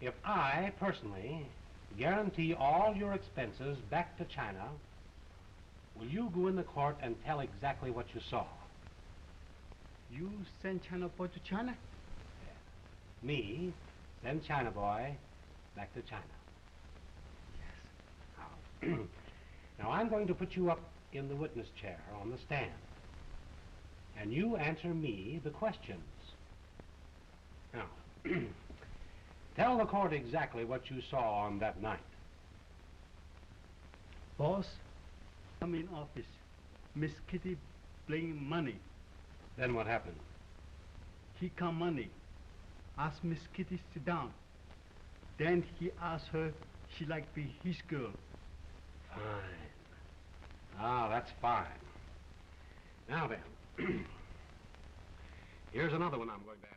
[SPEAKER 12] if I, personally, guarantee all your expenses back to China, will you go in the court and tell exactly what you saw?
[SPEAKER 11] You send China boy to China?
[SPEAKER 12] Me, send China boy back to China. Yes. Now, Now, I'm going to put you up in the witness chair on the stand. And you answer me the questions. Now, tell the court exactly what you saw on that night.
[SPEAKER 11] Boss, I'm in office. Miss Kitty bring money.
[SPEAKER 12] Then what happened?
[SPEAKER 11] He come money. Ask Miss Kitty sit down. Then he asked her she like be his girl.
[SPEAKER 12] Fine. Ah, that's fine. Now then, here's another one I'm going to ask you.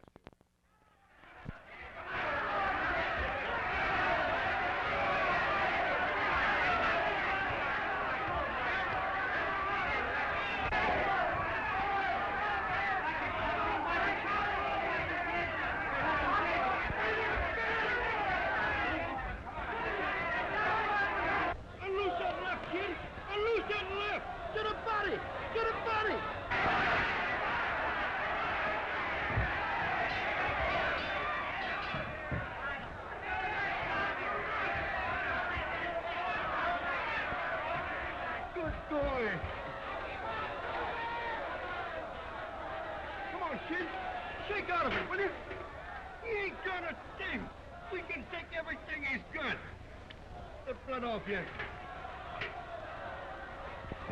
[SPEAKER 1] Off you.
[SPEAKER 2] Good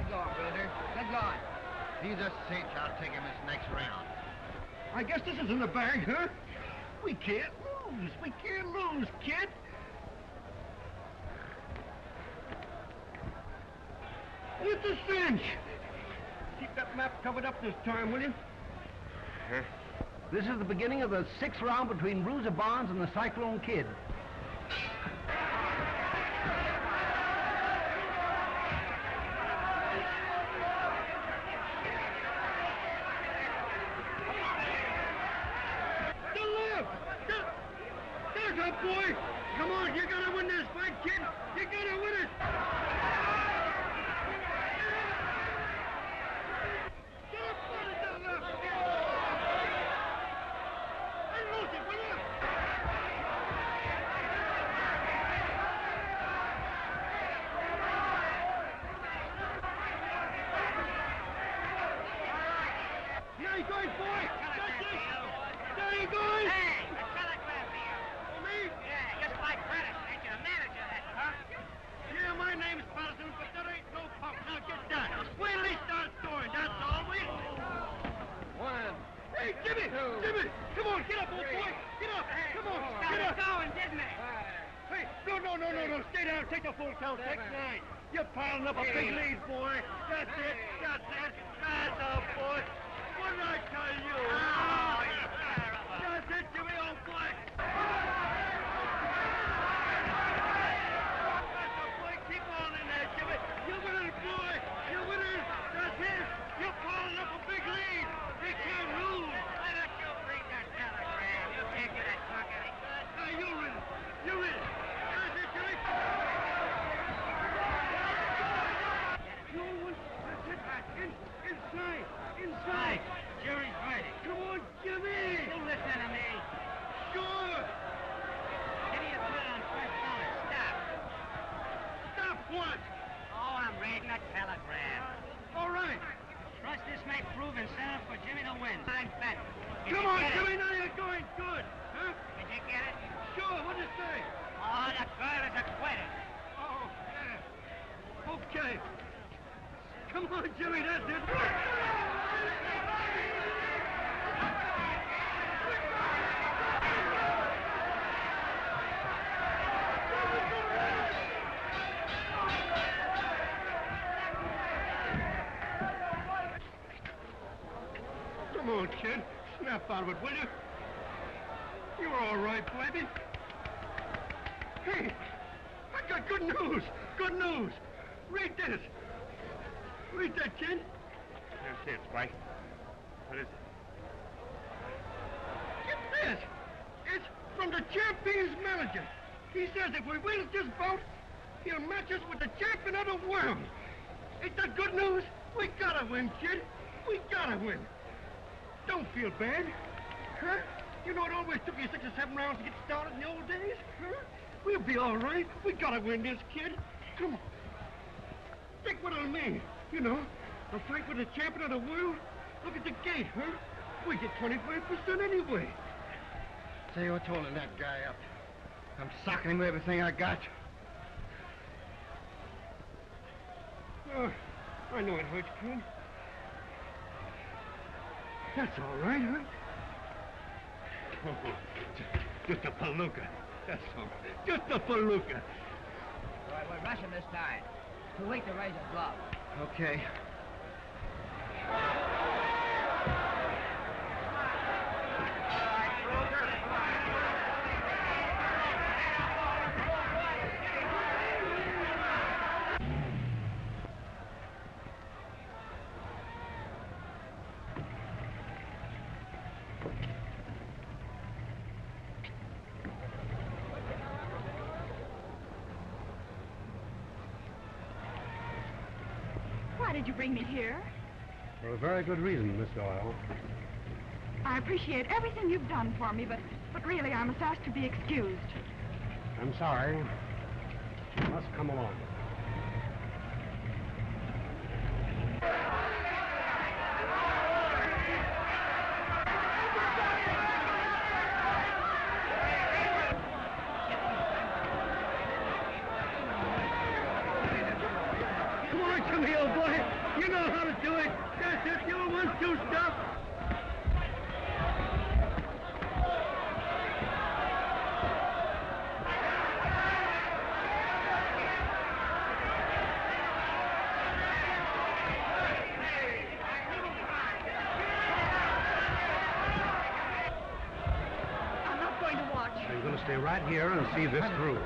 [SPEAKER 2] going, brother. Good going. He's a cinch. I'll take him this next round.
[SPEAKER 1] I guess this is in the bag, huh? We can't lose. We can't lose, kid. It's a cinch. Keep that map covered up this time, will you?
[SPEAKER 2] Huh?
[SPEAKER 4] This is the beginning of the 6th round between Bruiser Barnes and the Cyclone Kid.
[SPEAKER 1] Boy, come on, you're gonna win this fight, kid. You're gonna win it. Get up on it to the left. And lose it, will you? There he goes, boy. That's it. There he goes.
[SPEAKER 5] Hey, a telegram for you.
[SPEAKER 1] For me?
[SPEAKER 5] Yeah, just like Patterson. Ain't you the manager of that, huh?
[SPEAKER 1] Yeah, my name's Patterson, but there ain't no pump. Now get down. Wait till he starts scoring, that's all. Wait.
[SPEAKER 2] 1.
[SPEAKER 1] Hey, Jimmy! Jimmy! Come on, get up, old boy! Get up! Come on, get up!
[SPEAKER 5] Going, didn't it?
[SPEAKER 1] Hey, no, stay down. Take the full count. Take 9. You're piling up a big lead, boy. That's it. That's up, boy. What did I tell you?
[SPEAKER 5] Oh, you're terrible.
[SPEAKER 1] That's it, Jimmy, old boy. That's it, boy. Keep on in there, Jimmy. You're winning, boy. You're winning. That's it. You're piling up a big lead. You can't lose.
[SPEAKER 5] Why don't you read that telegram? You can't get that talk any good.
[SPEAKER 1] Hey, you're in. You're in. That's it, Jimmy. Inside.
[SPEAKER 5] Jury's verdict.
[SPEAKER 1] Come on, Jimmy.
[SPEAKER 5] You listen to me.
[SPEAKER 1] Sure.
[SPEAKER 5] Give me a put on first dollar. Stop.
[SPEAKER 1] Stop what?
[SPEAKER 5] Oh, I'm reading a telegram.
[SPEAKER 1] All right.
[SPEAKER 5] Trust this may prove incentive for Jimmy to win. I'm Benton.
[SPEAKER 1] Come on, Jimmy. Now you're going good. Huh?
[SPEAKER 5] Did you get it?
[SPEAKER 1] Sure. What'd you say?
[SPEAKER 5] Oh, the girl is acquitted.
[SPEAKER 1] Oh, yeah. Okay. Come on, Jimmy. That's it. Come on, kid. Snap out of it, will you? You're all right, baby. Hey, I got good news. Good news. Read this. Read that, kid.
[SPEAKER 3] That's it, Spike. What is it?
[SPEAKER 1] Get this. It's from the champion's manager. He says if we win this bout, he'll match us with the champion of the world. Ain't that good news? We gotta win, kid. We gotta win. Don't feel bad. Huh? You know it always took you 6 or 7 rounds to get started in the old days? Huh? We'll be all right. We gotta win this, kid. Come on. stick with me. You know, a fight with the champion of the world. Look at the gate, huh? We get 25% anyway.
[SPEAKER 2] Say, what's holding that guy up? I'm socking him with everything I got.
[SPEAKER 1] Oh, I know it hurts, kid. That's all right, huh? Oh, just a palooka. That's all. Just a palooka.
[SPEAKER 4] All right, we're rushing this time. Too late to raise a glove.
[SPEAKER 2] Okay.
[SPEAKER 10] Why did you bring me here?
[SPEAKER 12] For a very good reason, Miss Doyle.
[SPEAKER 10] I appreciate everything you've done for me, but really I must ask to be excused.
[SPEAKER 12] I'm sorry. You must come along.
[SPEAKER 1] Come here, old boy. You know how to do it. That's it. You want to stop.
[SPEAKER 10] I'm not going to watch.
[SPEAKER 12] I'm going to stay right here and see this through.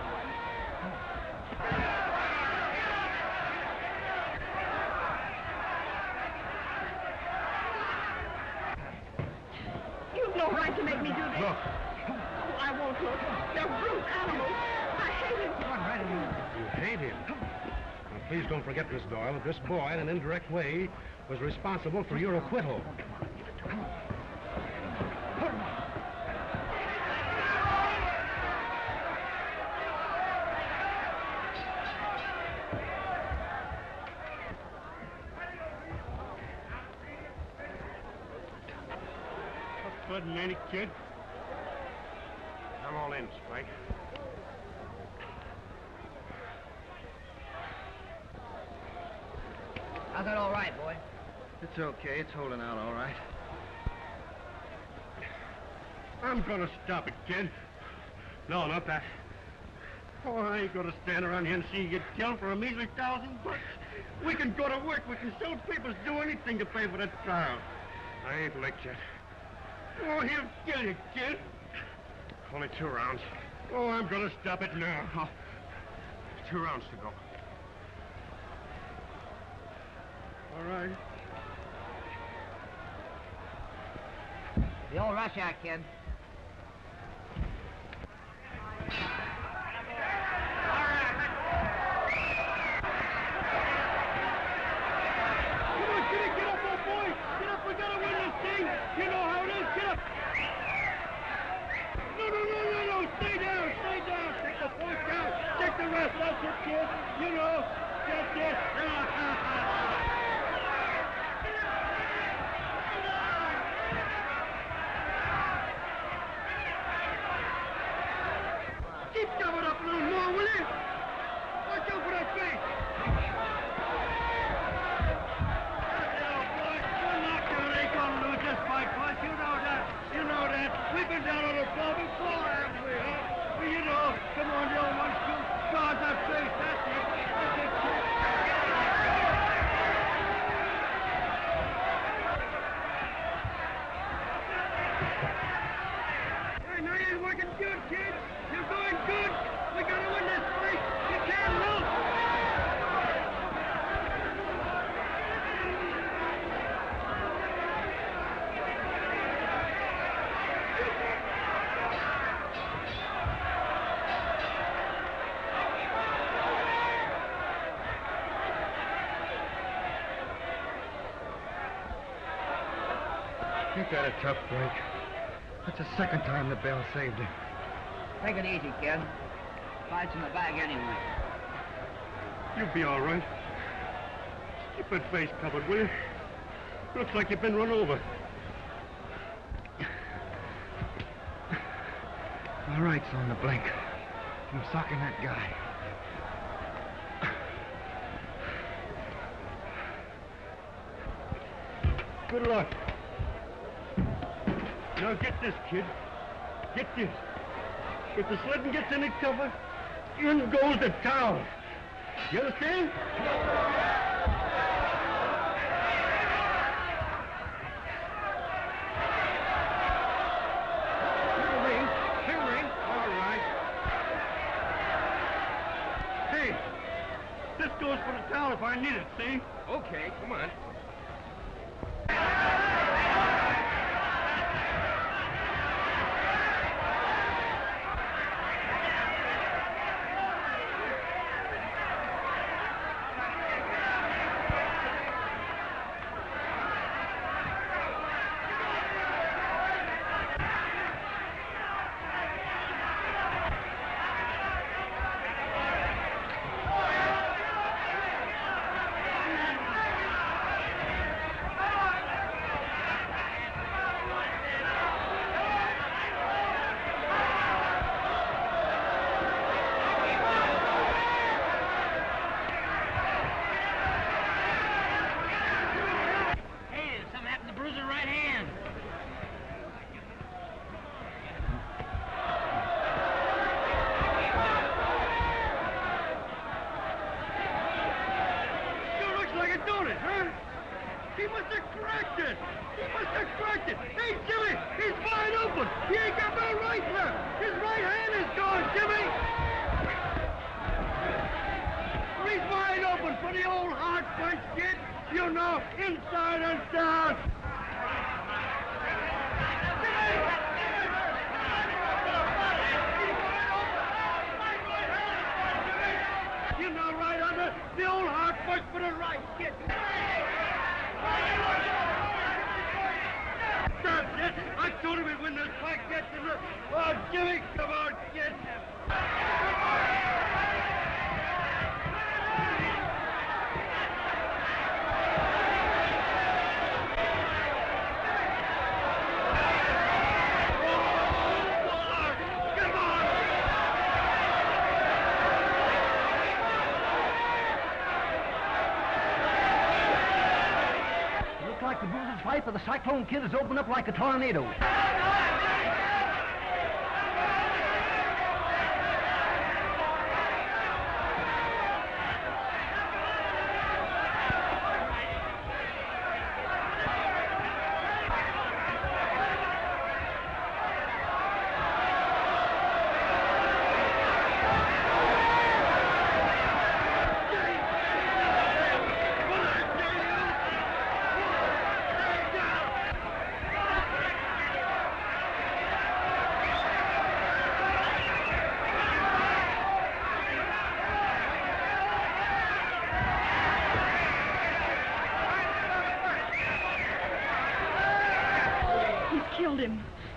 [SPEAKER 10] No right to make me do this.
[SPEAKER 12] Look.
[SPEAKER 10] Oh, I won't look. They're brute animals. I hate him.
[SPEAKER 12] You hate him? Now, please don't forget, Miss Doyle, that this boy, in an indirect way, was responsible for your acquittal.
[SPEAKER 1] Good and any kid.
[SPEAKER 12] I'm all in, Spike.
[SPEAKER 4] How's that all right, boy?
[SPEAKER 2] It's okay. It's holding out all right.
[SPEAKER 1] I'm gonna stop it, kid.
[SPEAKER 12] No, not that.
[SPEAKER 1] Oh, I ain't gonna stand around here and see you get killed for a measly $1,000. We can go to work. We can sell papers, do anything to pay for that trial.
[SPEAKER 12] I ain't licked yet.
[SPEAKER 1] Oh, he'll kill you, kid.
[SPEAKER 12] Only 2 rounds.
[SPEAKER 1] Oh, I'm gonna stop it now.
[SPEAKER 12] Oh, 2 rounds to go.
[SPEAKER 1] All right.
[SPEAKER 4] The old rush act, kid.
[SPEAKER 1] That's it, kid. You know, that's it. Keep coming up a little more, will you? Watch out for that face. Oh, boy, you're not ain't gonna lose this fight, boys. You know that. You know that. We've been down on the floor before, haven't we, huh? Well, you know, come on, you don't want to guard that face. That's it. That's it, kid. Hey, now you're working good, kid. You're going good. We gotta win this fight. You can't lose.
[SPEAKER 2] Ain't that a tough break? That's the second time the bell saved him.
[SPEAKER 4] Take it easy, kid. Fight's in the bag anyway.
[SPEAKER 1] You'll be all right. Keep that face covered, will you? Looks like you've been run over.
[SPEAKER 4] All right, son, the blink. I'm socking that guy.
[SPEAKER 1] Good luck. Now get this, kid. Get this. If the sledding gets any tougher, in goes the towel. You understand? Ring. All right. Hey, this goes for the towel if I need it, see?
[SPEAKER 4] Okay, come on.
[SPEAKER 1] Hey, Jimmy, he's wide open. He ain't got no right left. His right hand is gone, Jimmy. He's wide open for the old hard punch, kid. You know, inside and down. You know, right under the old hard punch for the right, kid. That's it. I told him he'd win this fight. Get to the... Oh, Jimmy, come on, kid.
[SPEAKER 5] The Bruiser's fight for the Cyclone Kid has opened up like a tornado.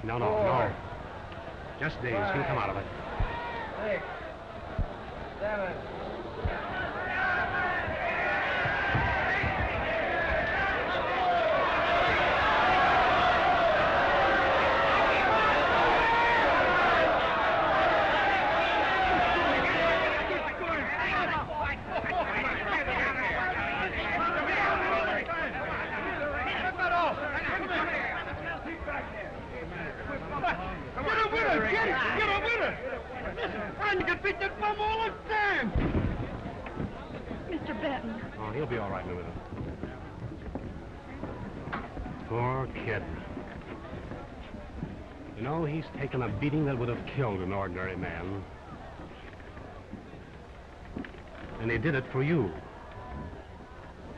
[SPEAKER 12] No. Just days. He'll come out of it.
[SPEAKER 4] 6, 7.
[SPEAKER 10] Mr. Benton.
[SPEAKER 12] Oh, he'll be all right in a minute. Poor kid. You know, he's taken a beating that would have killed an ordinary man. And he did it for you.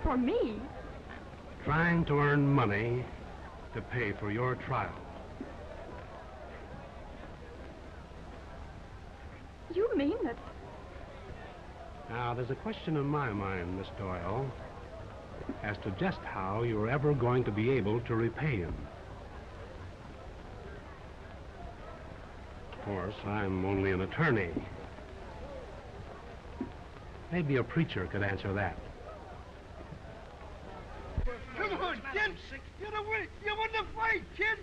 [SPEAKER 10] For me?
[SPEAKER 12] Trying to earn money to pay for your trial.
[SPEAKER 10] You mean that...
[SPEAKER 12] Now, there's a question in my mind, Miss Doyle, as to just how you're ever going to be able to repay him. Of course, I'm only an attorney. Maybe a preacher could answer that.
[SPEAKER 1] it, kid. You won the fight, kid.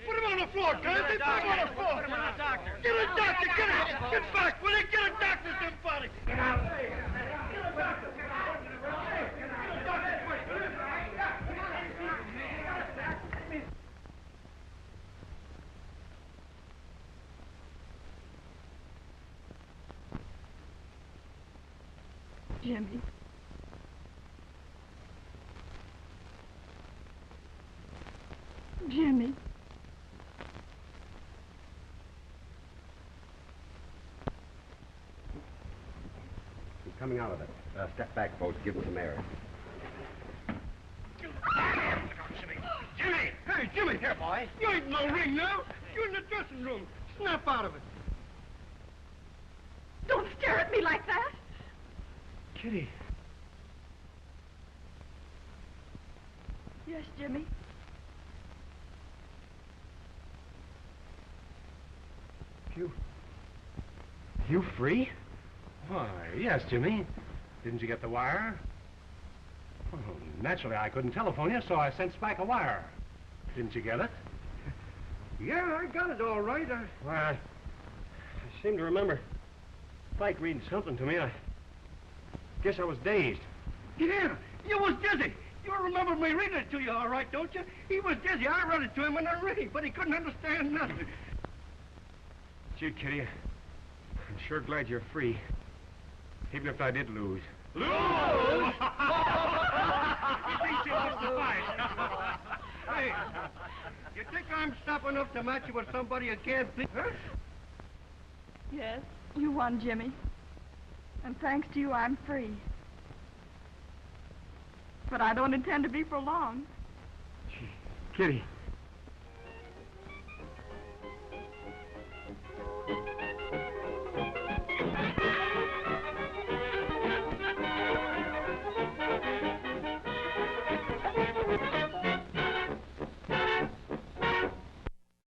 [SPEAKER 1] Put him on the floor, Clancy. Put him on the floor. Put him on a doctor. Get a doctor. Get him. Get back. Will you get a doctor, somebody? Get out. Get a doctor.
[SPEAKER 10] Jimmy. Jimmy.
[SPEAKER 12] He's coming out of it. Step back, folks. Give him some air.
[SPEAKER 1] Jimmy! Hey, Jimmy! Here, boy. You ain't no ring now. You're in the dressing room. Snap out of it.
[SPEAKER 10] Don't stare at me like that.
[SPEAKER 8] Kitty.
[SPEAKER 10] Yes, Jimmy.
[SPEAKER 8] You free?
[SPEAKER 12] Why, yes, Jimmy. Didn't you get the wire? Oh, naturally, I couldn't telephone you, so I sent back a wire. Didn't you get it?
[SPEAKER 1] Yeah, I got it all right.
[SPEAKER 12] Well, I seem to remember Spike reading something to me. I guess I was dazed.
[SPEAKER 1] Yeah, you was dizzy. You remember me reading it to you all right, don't you? He was dizzy. I read it to him in a ring, but he couldn't understand nothing.
[SPEAKER 12] Gee, Kitty, I'm sure glad you're free. Even if I did lose.
[SPEAKER 1] Lose?
[SPEAKER 12] He thinks he lost the fight.
[SPEAKER 1] Hey, you think I'm tough enough to match you with somebody you can't beat, huh?
[SPEAKER 10] Yes, you won, Jimmy. And thanks to you, I'm free. But I don't intend to be for long.
[SPEAKER 12] Gee, Kitty.